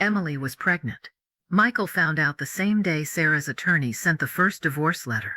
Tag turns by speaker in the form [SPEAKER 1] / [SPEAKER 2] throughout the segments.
[SPEAKER 1] Emily was pregnant. Michael found out the same day Sarah's attorney sent the first divorce letter.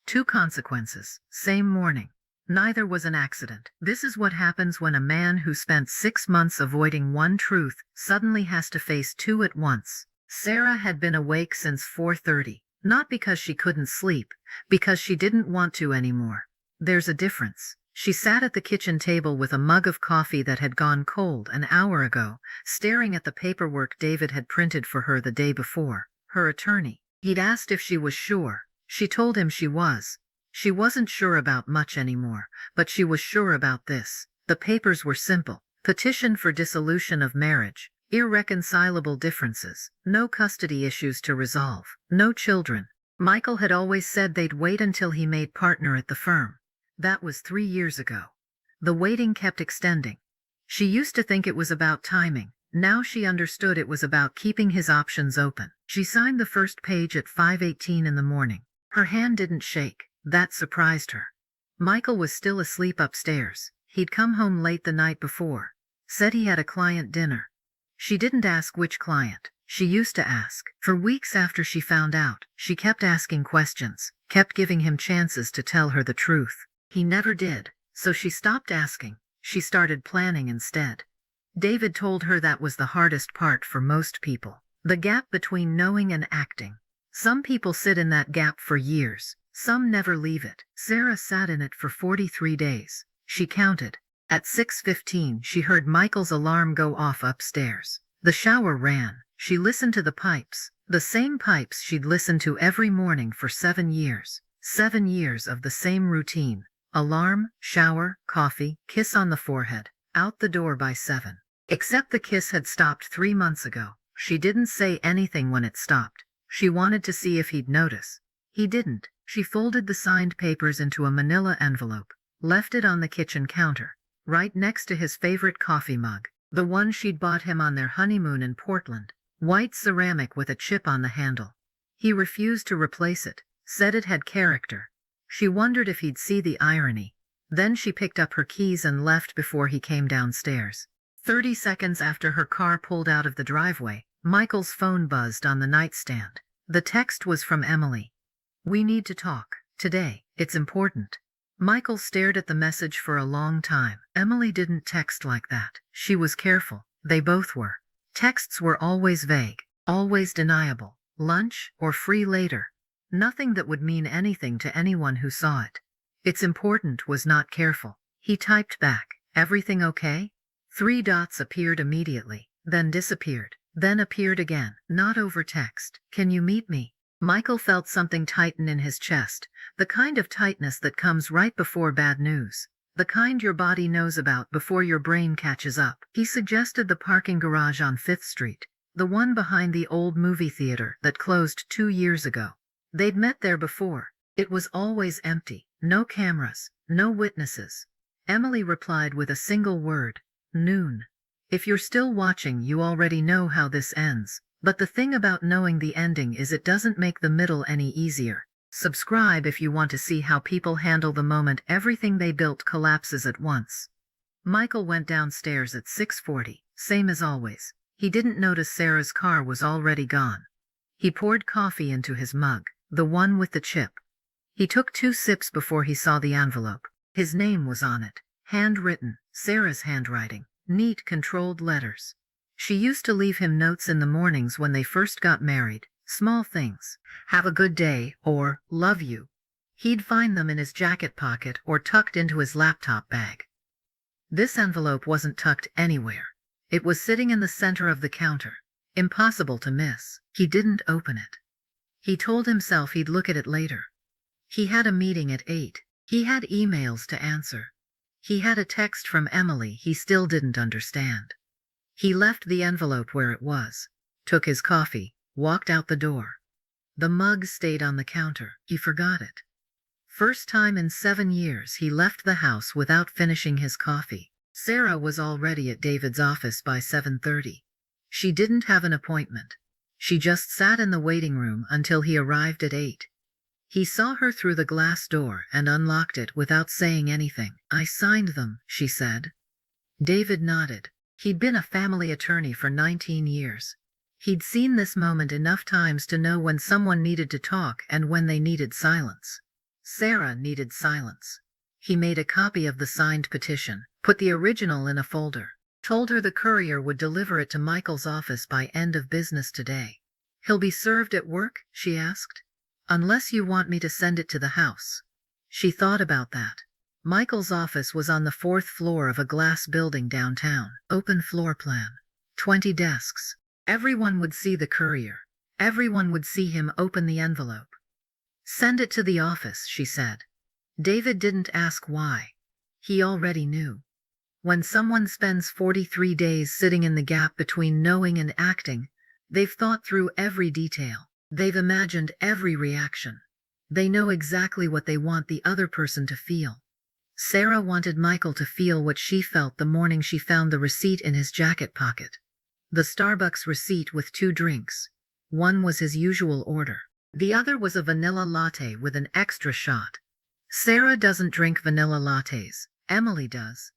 [SPEAKER 1] 2 consequences, same morning. Neither was an accident. This is what happens when a man who spent 6 months avoiding one truth suddenly has to face 2 at once. Sarah had been awake since 4:30, not because she couldn't sleep, because she didn't want to anymore. There's a difference. She sat at the kitchen table with a mug of coffee that had gone cold an hour ago, staring at the paperwork David had printed for her the day before. Her attorney. He'd asked if she was sure. She told him she was. She wasn't sure about much anymore, but she was sure about this. The papers were simple. Petition for dissolution of marriage. Irreconcilable differences. No custody issues to resolve. No children. Michael had always said they'd wait until he made partner at the firm. That was 3 years ago. The waiting kept extending. She used to think it was about timing. Now she understood it was about keeping his options open. She signed the first page at 5:18 in the morning. Her hand didn't shake. That surprised her. Michael was still asleep upstairs. He'd come home late the night before. Said he had a client dinner. She didn't ask which client. She used to ask. For weeks after she found out, she kept asking questions, kept giving him chances to tell her the truth. He never did, so she stopped asking. She started planning instead. David told her that was the hardest part for most people. The gap between knowing and acting. Some people sit in that gap for years. Some never leave it. Sarah sat in it for 43 days. She counted. At 6:15 she heard Michael's alarm go off upstairs. The shower ran. She listened to the pipes. The same pipes she'd listened to every morning for 7 years. 7 years of the same routine. Alarm, shower, coffee, kiss on the forehead. Out the door by 7. Except the kiss had stopped 3 months ago. She didn't say anything when it stopped. She wanted to see if he'd notice. He didn't. She folded the signed papers into a manila envelope, left it on the kitchen counter, right next to his favorite coffee mug, the one she'd bought him on their honeymoon in Portland, white ceramic with a chip on the handle. He refused to replace it, said it had character. She wondered if he'd see the irony. Then she picked up her keys and left before he came downstairs. 30 seconds after her car pulled out of the driveway, Michael's phone buzzed on the nightstand. The text was from Emily. "We need to talk. Today. It's important." Michael stared at the message for a long time. Emily didn't text like that. She was careful. They both were. Texts were always vague, always deniable. Lunch or free later. Nothing that would mean anything to anyone who saw it. "It's important" was not careful. He typed back, "Everything okay?" 3 dots appeared immediately, then disappeared, then appeared again. "Not over text. Can you meet me?" Michael felt something tighten in his chest, the kind of tightness that comes right before bad news. The kind your body knows about before your brain catches up. He suggested the parking garage on 5th Street, the one behind the old movie theater that closed 2 years ago. They'd met there before. It was always empty. No cameras, no witnesses. Emily replied with a single word. Noon. If you're still watching, you already know how this ends. But the thing about knowing the ending is it doesn't make the middle any easier. Subscribe if you want to see how people handle the moment everything they built collapses at once. Michael went downstairs at 6:40, same as always. He didn't notice Sarah's car was already gone. He poured coffee into his mug, the one with the chip. He took 2 sips before he saw the envelope. His name was on it. Handwritten, Sarah's handwriting, neat, controlled letters. She used to leave him notes in the mornings when they first got married, small things. "Have a good day," or "Love you." He'd find them in his jacket pocket or tucked into his laptop bag. This envelope wasn't tucked anywhere. It was sitting in the center of the counter. Impossible to miss. He didn't open it. He told himself he'd look at it later. He had a meeting at 8. He had emails to answer. He had a text from Emily he still didn't understand. He left the envelope where it was, took his coffee, walked out the door. The mug stayed on the counter. He forgot it. First time in 7 years he left the house without finishing his coffee. Sarah was already at David's office by 7:30. She didn't have an appointment. She just sat in the waiting room until he arrived at 8. He saw her through the glass door and unlocked it without saying anything. "I signed them," she said. David nodded. He'd been a family attorney for 19 years. He'd seen this moment enough times to know when someone needed to talk and when they needed silence. Sarah needed silence. He made a copy of the signed petition, put the original in a folder, told her the courier would deliver it to Michael's office by end of business today. "He'll be served at work?" she asked. "Unless you want me to send it to the house." She thought about that. Michael's office was on the 4th floor of a glass building downtown. Open floor plan. 20 desks. Everyone would see the courier. Everyone would see him open the envelope. "Send it to the office," she said. David didn't ask why. He already knew. When someone spends 43 days sitting in the gap between knowing and acting, they've thought through every detail. They've imagined every reaction. They know exactly what they want the other person to feel. Sarah wanted Michael to feel what she felt the morning she found the receipt in his jacket pocket. The Starbucks receipt with 2 drinks. One was his usual order. The other was a vanilla latte with an extra shot. Sarah doesn't drink vanilla lattes. Emily does.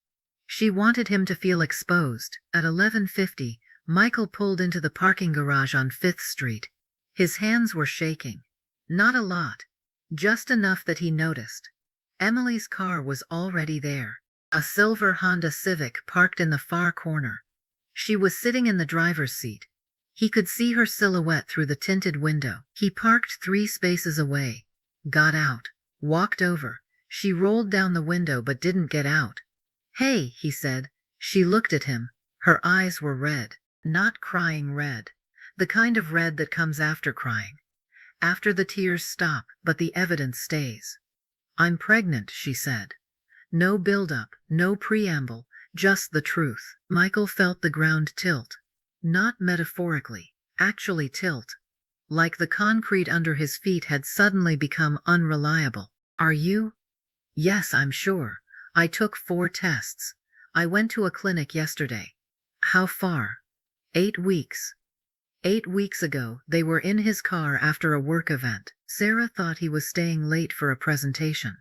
[SPEAKER 1] She wanted him to feel exposed. At 11:50, Michael pulled into the parking garage on 5th Street. His hands were shaking. Not a lot. Just enough that he noticed. Emily's car was already there. A silver Honda Civic parked in the far corner. She was sitting in the driver's seat. He could see her silhouette through the tinted window. He parked 3 spaces away. Got out. Walked over. She rolled down the window but didn't get out. "Hey," he said. She looked at him. Her eyes were red. Not crying red. The kind of red that comes after crying. After the tears stop, but the evidence stays. "I'm pregnant," she said. No build-up, no preamble, just the truth. Michael felt the ground tilt. Not metaphorically, actually tilt. Like the concrete under his feet had suddenly become unreliable. "Are you?" "Yes, I'm sure. I took 4 tests. I went to a clinic yesterday." "How far?" 8 weeks. 8 weeks ago, they were in his car after a work event. Sarah thought he was staying late for a presentation.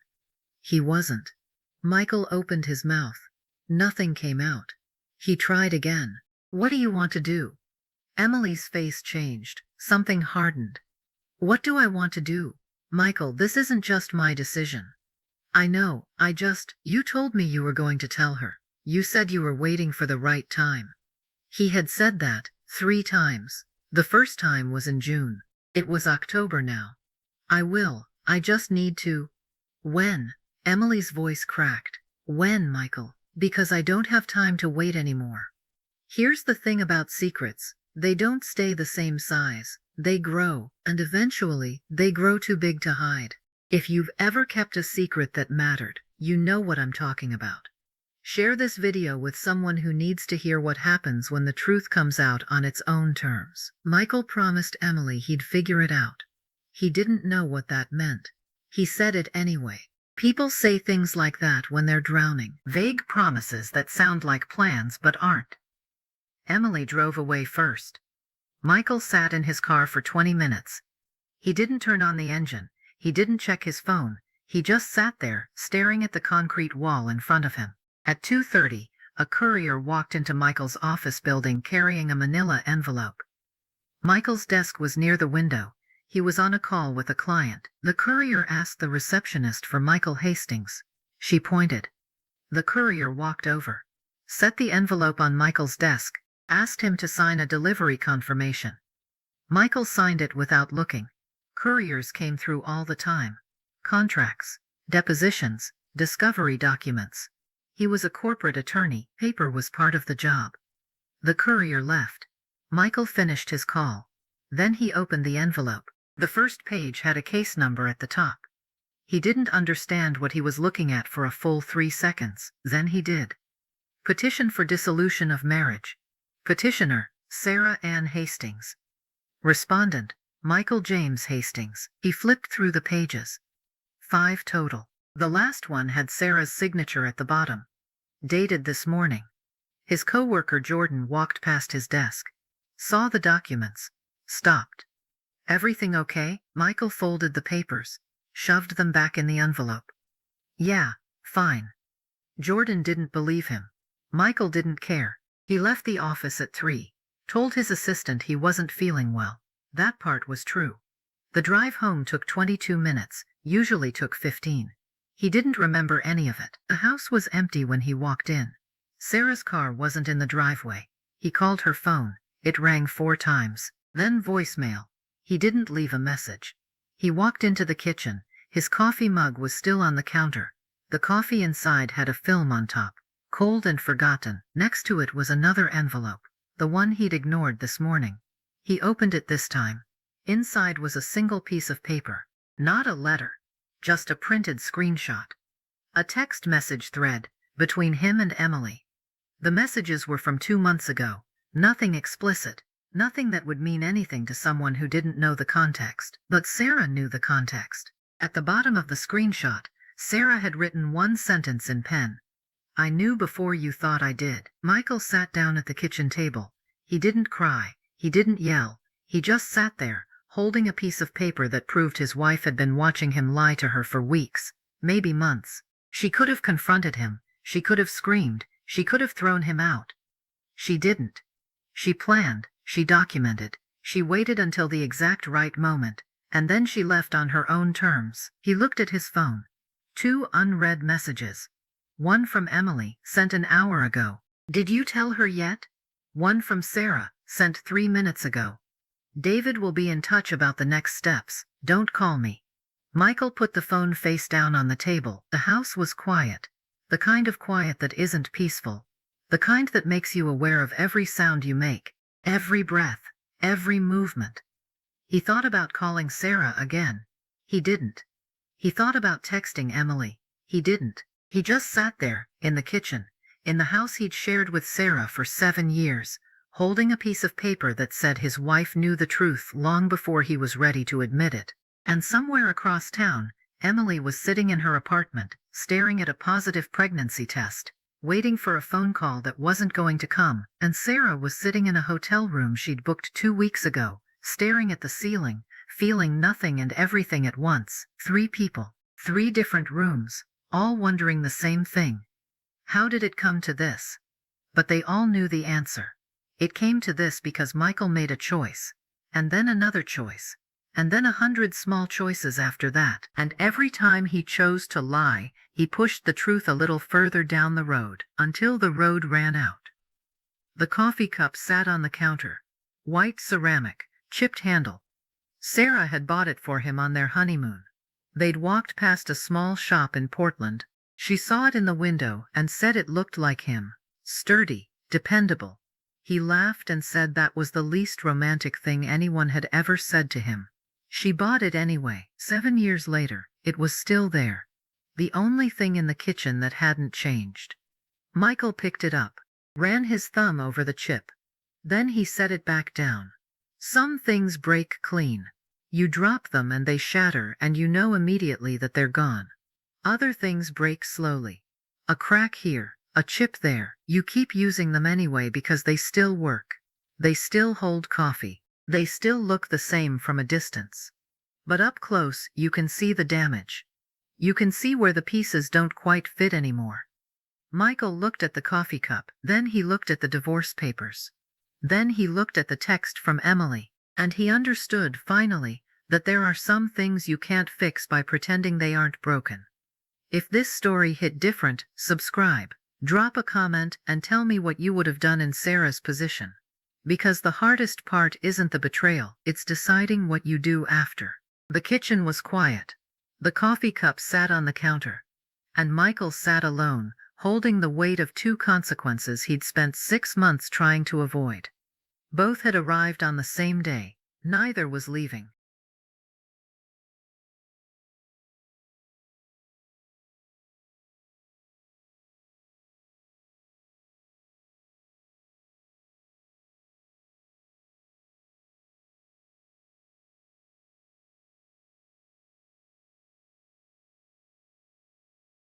[SPEAKER 1] He wasn't. Michael opened his mouth. Nothing came out. He tried again. "What do you want to do?" Emily's face changed. Something hardened. "What do I want to do? Michael, this isn't just my decision." "I know, you told me you were going to tell her. You said you were waiting for the right time." He had said that 3 times. The first time was in June. It was October now. "I will. I just need to." "When?" Emily's voice cracked. "When, Michael? Because I don't have time to wait anymore." Here's the thing about secrets. They don't stay the same size. They grow, and eventually, they grow too big to hide. If you've ever kept a secret that mattered, you know what I'm talking about. Share this video with someone who needs to hear what happens when the truth comes out on its own terms. Michael promised Emily he'd figure it out. He didn't know what that meant. He said it anyway. People say things like that when they're drowning. Vague promises that sound like plans but aren't. Emily drove away first. Michael sat in his car for 20 minutes. He didn't turn on the engine. He didn't check his phone. He just sat there, staring at the concrete wall in front of him. At 2:30, a courier walked into Michael's office building carrying a manila envelope. Michael's desk was near the window. He was on a call with a client. The courier asked the receptionist for Michael Hastings. She pointed. The courier walked over, set the envelope on Michael's desk, asked him to sign a delivery confirmation. Michael signed it without looking. Couriers came through all the time. Contracts, depositions, discovery documents. He was a corporate attorney. Paper was part of the job. The courier left. Michael finished his call. Then he opened the envelope. The first page had a case number at the top. He didn't understand what he was looking at for a full 3 seconds. Then he did. Petition for dissolution of marriage. Petitioner, Sarah Ann Hastings. Respondent, Michael James Hastings. He flipped through the pages. 5 total. The last one had Sarah's signature at the bottom. Dated this morning. His coworker Jordan walked past his desk. Saw the documents. Stopped. "Everything okay?" Michael folded the papers. Shoved them back in the envelope. "Yeah, fine." Jordan didn't believe him. Michael didn't care. He left the office at 3. Told his assistant he wasn't feeling well. That part was true. The drive home took 22 minutes, usually took 15. He didn't remember any of it. The house was empty when he walked in. Sarah's car wasn't in the driveway. He called her phone. It rang 4 times. Then voicemail. He didn't leave a message. He walked into the kitchen. His coffee mug was still on the counter. The coffee inside had a film on top, cold and forgotten. Next to it was another envelope, the one he'd ignored this morning. He opened it this time. Inside was a single piece of paper. Not a letter. Just a printed screenshot. A text message thread between him and Emily. The messages were from 2 months ago. Nothing explicit. Nothing that would mean anything to someone who didn't know the context. But Sarah knew the context. At the bottom of the screenshot, Sarah had written one sentence in pen. "I knew before you thought I did." Michael sat down at the kitchen table. He didn't cry. He didn't yell. He just sat there, holding a piece of paper that proved his wife had been watching him lie to her for weeks, maybe months. She could have confronted him. She could have screamed. She could have thrown him out. She didn't. She planned. She documented. She waited until the exact right moment, and then she left on her own terms. He looked at his phone. 2 unread messages. One from Emily, sent an hour ago. "Did you tell her yet?" One from Sarah, sent 3 minutes ago. "David will be in touch about the next steps. Don't call me." Michael put the phone face down on the table. The house was quiet. The kind of quiet that isn't peaceful. The kind that makes you aware of every sound you make, every breath, every movement. He thought about calling Sarah again. He didn't. He thought about texting Emily. He didn't. He just sat there, in the kitchen, in the house he'd shared with Sarah for 7 years, holding a piece of paper that said his wife knew the truth long before he was ready to admit it. And somewhere across town, Emily was sitting in her apartment, staring at a positive pregnancy test, waiting for a phone call that wasn't going to come, and Sarah was sitting in a hotel room she'd booked 2 weeks ago, staring at the ceiling, feeling nothing and everything at once. 3 people, 3 different rooms, all wondering the same thing. How did it come to this? But they all knew the answer. It came to this because Michael made a choice, and then another choice, and then 100 small choices after that. And every time he chose to lie, he pushed the truth a little further down the road, until the road ran out. The coffee cup sat on the counter. White ceramic, chipped handle. Sarah had bought it for him on their honeymoon. They'd walked past a small shop in Portland. She saw it in the window and said it looked like him. Sturdy, dependable. He laughed and said that was the least romantic thing anyone had ever said to him. She bought it anyway. 7 years later, it was still there. The only thing in the kitchen that hadn't changed. Michael picked it up, ran his thumb over the chip. Then he set it back down. Some things break clean. You drop them and they shatter and you know immediately that they're gone. Other things break slowly. A crack here, a chip there. You keep using them anyway because they still work. They still hold coffee. They still look the same from a distance. But up close, you can see the damage. You can see where the pieces don't quite fit anymore. Michael looked at the coffee cup. Then he looked at the divorce papers. Then he looked at the text from Emily. And he understood, finally, that there are some things you can't fix by pretending they aren't broken. If this story hit different, subscribe, drop a comment, and tell me what you would have done in Sarah's position. Because the hardest part isn't the betrayal, it's deciding what you do after. The kitchen was quiet. The coffee cup sat on the counter. And Michael sat alone, holding the weight of 2 consequences he'd spent 6 months trying to avoid. Both had arrived on the same day. Neither was leaving.